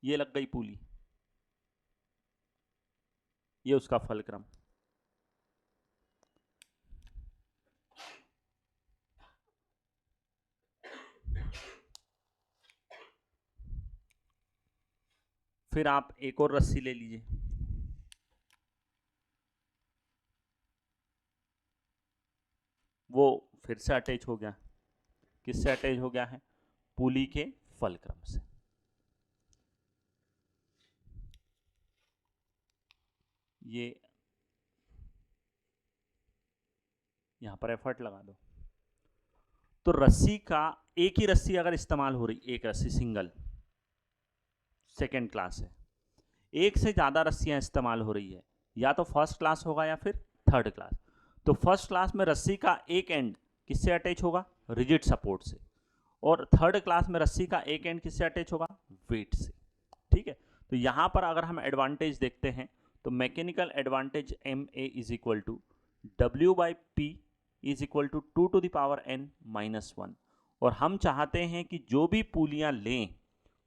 ये लग गई पुली, ये उसका फलक्रम। फिर आप एक और रस्सी ले लीजिए, वो फिर से अटैच हो गया। किससे अटैच हो गया है? पुली के फलक्रम से। ये यहां पर एफर्ट लगा दो। तो रस्सी का एक ही रस्सी अगर इस्तेमाल हो रही, एक रस्सी सिंगल, सेकेंड क्लास है, एक से ज़्यादा रस्सियां इस्तेमाल हो रही है, या तो फर्स्ट क्लास होगा या फिर थर्ड क्लास। तो फर्स्ट क्लास में रस्सी का एक एंड किससे अटैच होगा? रिजिड सपोर्ट से। और थर्ड क्लास में रस्सी का एक एंड किससे अटैच होगा? वेट से। ठीक है। तो यहाँ पर अगर हम एडवांटेज देखते हैं तो mechanical advantage MA is equal to W by P is equal to 2 to the power N minus 1। और हम चाहते हैं कि जो भी पुलियाँ लें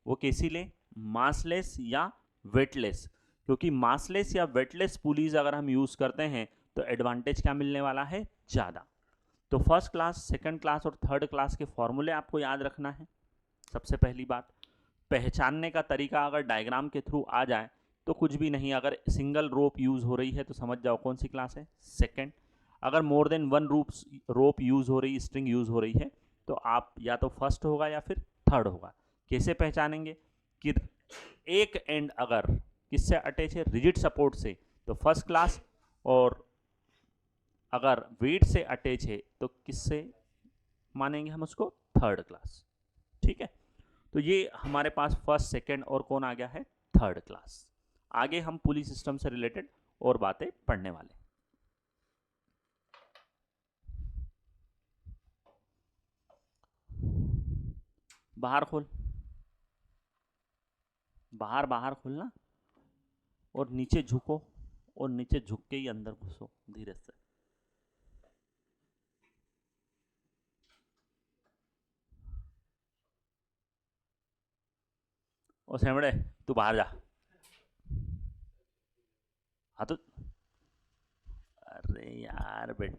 वो कैसी लें? मासलेस या वेटलेस। क्योंकि मासलेस या वेटलेस पुलीज अगर हम यूज़ करते हैं तो एडवांटेज क्या मिलने वाला है? ज़्यादा। तो फर्स्ट क्लास, सेकंड क्लास और थर्ड क्लास के फॉर्मूले आपको याद रखना है। सबसे पहली बात, पहचानने का तरीका अगर डायग्राम के थ्रू आ जाए तो कुछ भी नहीं। अगर सिंगल रोप यूज़ हो रही है तो समझ जाओ कौन सी क्लास है? सेकंड। अगर मोर देन वन रोप यूज़ हो रही, स्ट्रिंग यूज़ हो रही है तो आप या तो फर्स्ट होगा या फिर थर्ड होगा। कैसे पहचानेंगे कि एक एंड अगर किससे अटैच है? रिजिड सपोर्ट से, तो फर्स्ट क्लास, और अगर वेट से अटैच है तो किससे मानेंगे हम उसको? Third class. ठीक है, तो ये हमारे पास फर्स्ट, सेकंड और कौन आ गया है? Third class. आगे हम पुली सिस्टम से रिलेटेड और बातें पढ़ने वाले। बाहर खोल, बाहर बाहर खोलना, और नीचे झुको, और नीचे झुक के ही अंदर घुसो धीरे से। ओ सेमड़े, तू बाहर जा। हाँ तो, अरे यार बेटा,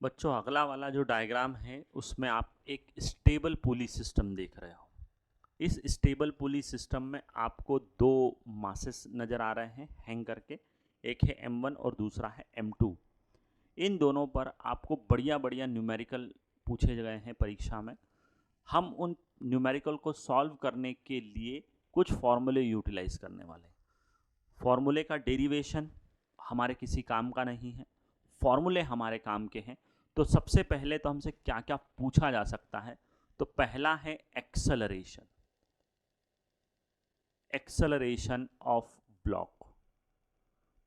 बच्चों अगला वाला जो डायग्राम है उसमें आप एक स्टेबल पुली सिस्टम देख रहे हो। इस स्टेबल पुली सिस्टम में आपको दो मासेस नज़र आ रहे हैं हैंग करके, एक है M1 और दूसरा है M2। इन दोनों पर आपको बढ़िया बढ़िया न्यूमेरिकल पूछे गए हैं परीक्षा में। हम उन न्यूमेरिकल को सॉल्व करने के लिए कुछ फॉर्मूले यूटिलाइज करने वाले हैं। फॉर्मूले का डेरिवेशन हमारे किसी काम का नहीं है, फॉर्मूले हमारे काम के हैं। तो सबसे पहले तो हमसे क्या क्या पूछा जा सकता है? तो पहला है एक्सेलरेशन, एक्सेलरेशन ऑफ ब्लॉक।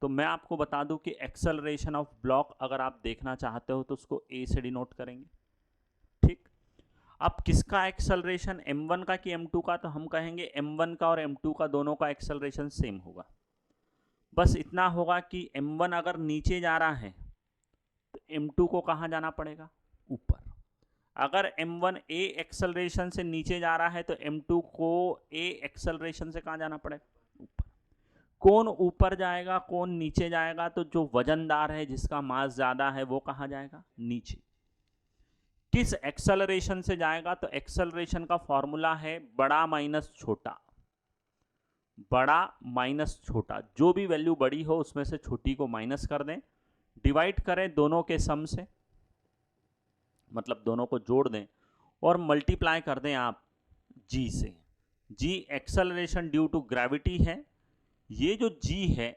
तो मैं आपको बता दूं कि एक्सेलरेशन ऑफ ब्लॉक अगर आप देखना चाहते हो तो उसको ए से डिनोट करेंगे। ठीक, अब किसका एक्सेलरेशन, M1 का कि M2 का? तो हम कहेंगे M1 का और M2 का दोनों का एक्सेलरेशन सेम होगा। बस इतना होगा कि M1 अगर नीचे जा रहा है तो M2 को कहाँ जाना पड़ेगा? ऊपर। अगर M1 A एक्सेलरेशन से नीचे जा रहा है तो M2 को A एक्सेलरेशन से कहाँ जाना पड़ेगा? ऊपर। कौन ऊपर जाएगा कौन नीचे जाएगा, तो जो वजनदार है जिसका मास ज़्यादा है वो कहाँ जाएगा, नीचे। किस एक्सेलरेशन से जाएगा, तो एक्सेलरेशन का फॉर्मूला है बड़ा माइनस छोटा, बड़ा माइनस छोटा, जो भी वैल्यू बड़ी हो उसमें से छोटी को माइनस कर दें, डिवाइड करें दोनों के सम से, मतलब दोनों को जोड़ दें और मल्टीप्लाई कर दें आप जी से। जी एक्सेलरेशन ड्यू टू ग्रेविटी है। ये जो जी है,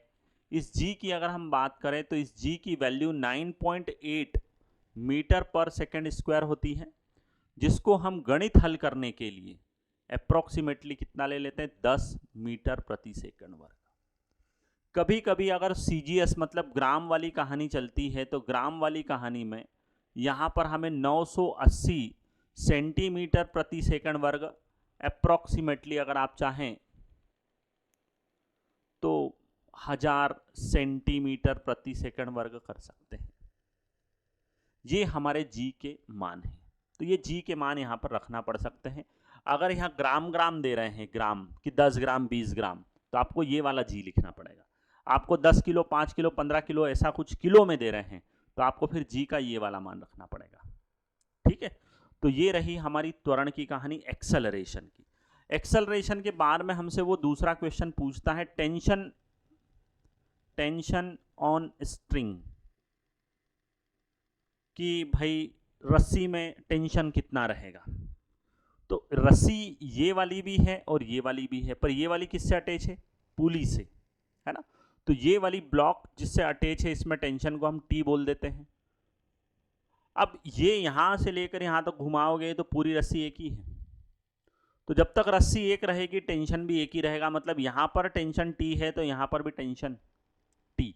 इस जी की अगर हम बात करें तो इस जी की वैल्यू 9.8 मीटर पर सेकेंड स्क्वायर होती है, जिसको हम गणित हल करने के लिए अप्रोक्सीमेटली कितना ले लेते हैं, 10 मीटर प्रति सेकंड वर्ग। कभी कभी अगर सीजीएस मतलब ग्राम वाली कहानी चलती है, तो ग्राम वाली कहानी में यहाँ पर हमें 980 सेंटीमीटर प्रति सेकंड वर्ग अप्रोक्सीमेटली अगर आप चाहें तो 1000 सेंटीमीटर प्रति सेकंड वर्ग कर सकते हैं। ये हमारे जी के मान हैं, तो ये जी के मान यहाँ पर रखना पड़ सकते हैं। अगर यहाँ ग्राम ग्राम दे रहे हैं, ग्राम कि 10 ग्राम 20 ग्राम, तो आपको ये वाला जी लिखना पड़ेगा। आपको 10 किलो 5 किलो 15 किलो ऐसा कुछ किलो में दे रहे हैं, तो आपको फिर जी का ये वाला मान रखना पड़ेगा। ठीक है, तो ये रही हमारी त्वरण की कहानी एक्सेलरेशन की। एक्सेलरेशन के बाद में हमसे वो दूसरा क्वेश्चन पूछता है टेंशन ऑन स्ट्रिंग, कि भाई रस्सी में टेंशन कितना रहेगा। तो रस्सी ये वाली भी है और ये वाली भी है, पर ये वाली किससे अटैच है, पुली से, है ना। तो ये वाली ब्लॉक जिससे अटैच है, इसमें टेंशन को हम टी बोल देते हैं। अब ये यहां से लेकर यहां तक घुमाओगे तो पूरी रस्सी एक ही है, तो जब तक रस्सी एक रहेगी टेंशन भी एक ही रहेगा। मतलब यहां पर टेंशन टी है तो यहां पर भी टेंशन टी।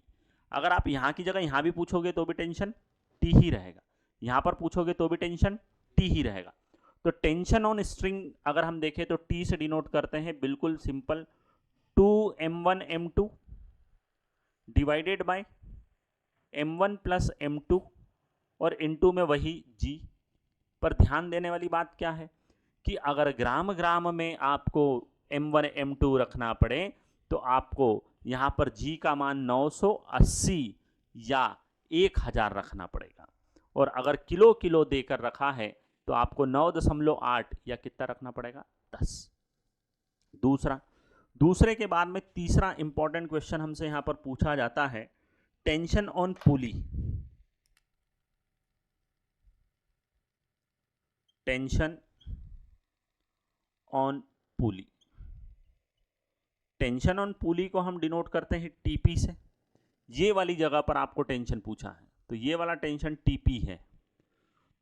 अगर आप यहां की जगह यहां भी पूछोगे तो भी टेंशन टी ही रहेगा, यहां पर पूछोगे तो भी टेंशन टी ही रहेगा। तो टेंशन ऑन स्ट्रिंग अगर हम देखें तो टी से डिनोट करते हैं, बिल्कुल simple, 2m1 m2 divided by m1 plus m2 और इनटू में वही g। पर ध्यान देने वाली बात क्या है कि अगर ग्राम ग्राम में आपको m1 m2 रखना पड़े तो आपको यहाँ पर g का मान 980 या 1000 रखना पड़ेगा, और अगर किलो किलो देकर रखा है तो आपको 9.8 या कितना रखना पड़ेगा, 10। दूसरे के बाद में तीसरा इंपॉर्टेंट क्वेश्चन हमसे यहां पर पूछा जाता है tension on pulley. Tension on pulley, tension on pulley को हम डिनोट करते हैं टीपी से। ये वाली जगह पर आपको टेंशन पूछा है तो ये वाला टेंशन टीपी है।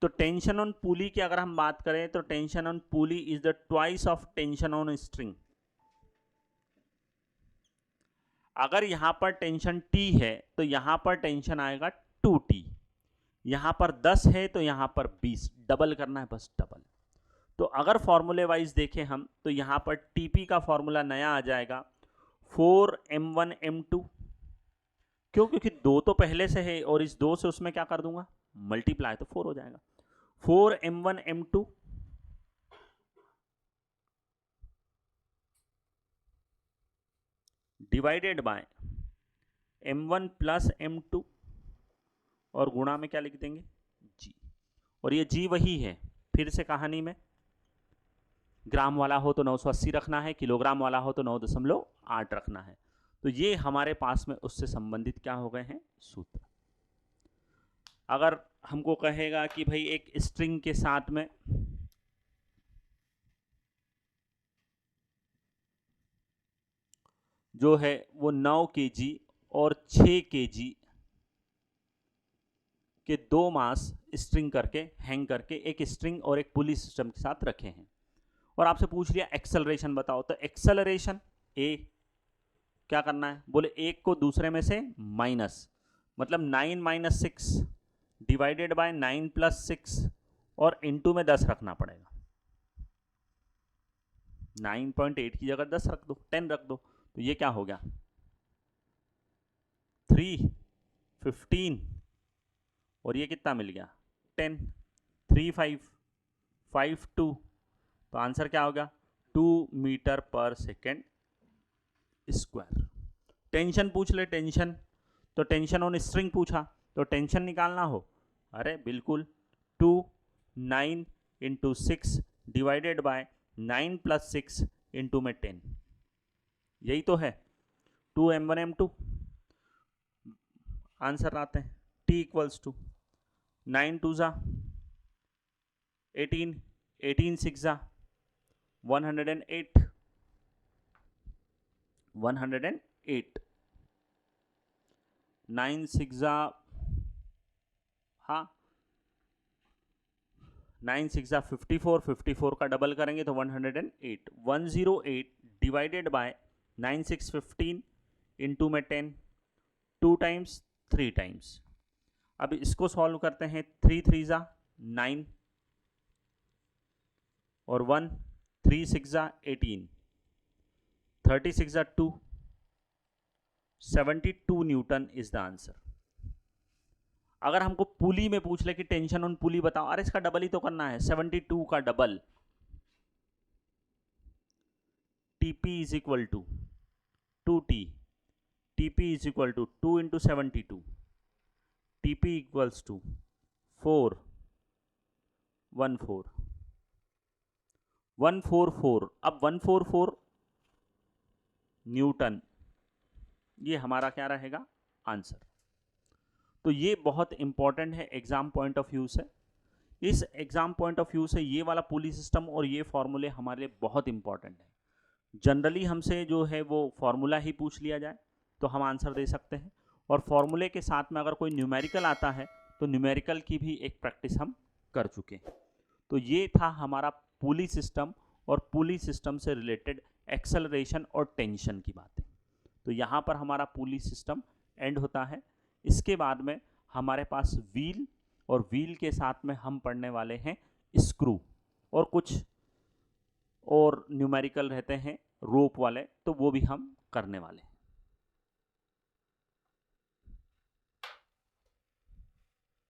तो टेंशन ऑन पुली की अगर हम बात करें तो tension on pulley is the twice of tension on string. अगर यहां पर टेंशन टी है तो यहां पर टेंशन आएगा 2t, यहां पर 10 है तो यहां पर 20, डबल करना है बस, डबल। तो अगर फॉर्मूले वाइज देखें हम तो यहां पर टीपी का फॉर्मूला नया आ जाएगा 4m1 m2, क्यों, क्योंकि 2 तो पहले से है और इस 2 से उसमें क्या कर दूंगा, मल्टीप्लाई, तो 4 हो जाएगा। 4m1 m2 divided by m1 plus m2 और गुणा में क्या लिख देंगे, g। और ये g वही है, फिर से कहानी में ग्राम वाला हो तो 980 रखना है, किलोग्राम वाला हो तो 9.8 रखना है। तो ये हमारे पास में उससे संबंधित क्या हो गए हैं, सूत्र। अगर हमको कहेगा कि भाई एक स्ट्रिंग के साथ में जो है वो 9 kg और 6 kg के 2 मास स्ट्रिंग करके हैंग करके एक स्ट्रिंग और एक पुली सिस्टम के साथ रखे हैं, और आपसे पूछ लिया एक्सेलरेशन बताओ, तो एक्सेलरेशन ए क्या करना है, बोले एक को दूसरे में से माइनस, मतलब 9 माइनस 6 डिवाइडेड बाय 9 प्लस 6 और इनटू में 10 रखना पड़ेगा। 9.8 की जगह 10 रख दो, 10 रख दो, तो ये क्या हो गया 3 15 और ये कितना मिल गया 10 3 5 5 2, तो आंसर क्या हो गया 2 मीटर पर सेकेंड स्क्वायर। टेंशन पूछ ले, टेंशन, तो टेंशन ऑन स्ट्रिंग पूछा तो टेंशन निकालना हो, अरे बिल्कुल 2 9 into 6 divided by 9 plus 6 into में 10, यही तो है 2m1 m2। आंसर आते हैं t इक्वल्स टू 9 2 ज़ा 18, 18 6 ज़ा 108, 108, 9 6 ज़ा, हाँ 9 6 ज़ा 54, 54 का डबल करेंगे तो 108, 108 डिवाइडेड बाय 9 6 15 इंटू में 10, 2 टाइम्स 3 टाइम्स। अब इसको सॉल्व करते हैं, 3 3 ज़ा 9 और 1, 3 6 ज़ा 18, 36 ज़ा 2, 72 न्यूटन इज द आंसर। अगर हमको पुली में पूछ ले कि टेंशन ऑन पुली बताओ, अरे इसका डबल ही तो करना है, 72 का double, TP is equal to 2T, TP is equal to 2 into 72, TP equals to 4 144, 144। अब 144 न्यूटन, ये हमारा क्या रहेगा आंसर। तो ये बहुत इंपॉर्टेंट है एग्जाम पॉइंट ऑफ व्यू से। इस एग्जाम पॉइंट ऑफ व्यू से ये वाला पुली सिस्टम और ये फॉर्मूले हमारे लिए बहुत इंपॉर्टेंट है। जनरली हमसे जो है वो फॉर्मूला ही पूछ लिया जाए तो हम आंसर दे सकते हैं, और फॉर्मूले के साथ में अगर कोई न्यूमेरिकल आता है तो न्यूमेरिकल की भी एक प्रैक्टिस हम कर चुके हैं। तो ये था हमारा पुली सिस्टम और पुली सिस्टम से रिलेटेड एक्सेलरेशन और टेंशन की बातें। तो यहाँ पर हमारा पुली सिस्टम एंड होता है। इसके बाद में हमारे पास व्हील, और व्हील के साथ में हम पढ़ने वाले हैं स्क्रू, और कुछ और न्यूमेरिकल रहते हैं रोप वाले, तो वो भी हम करने वाले हैं।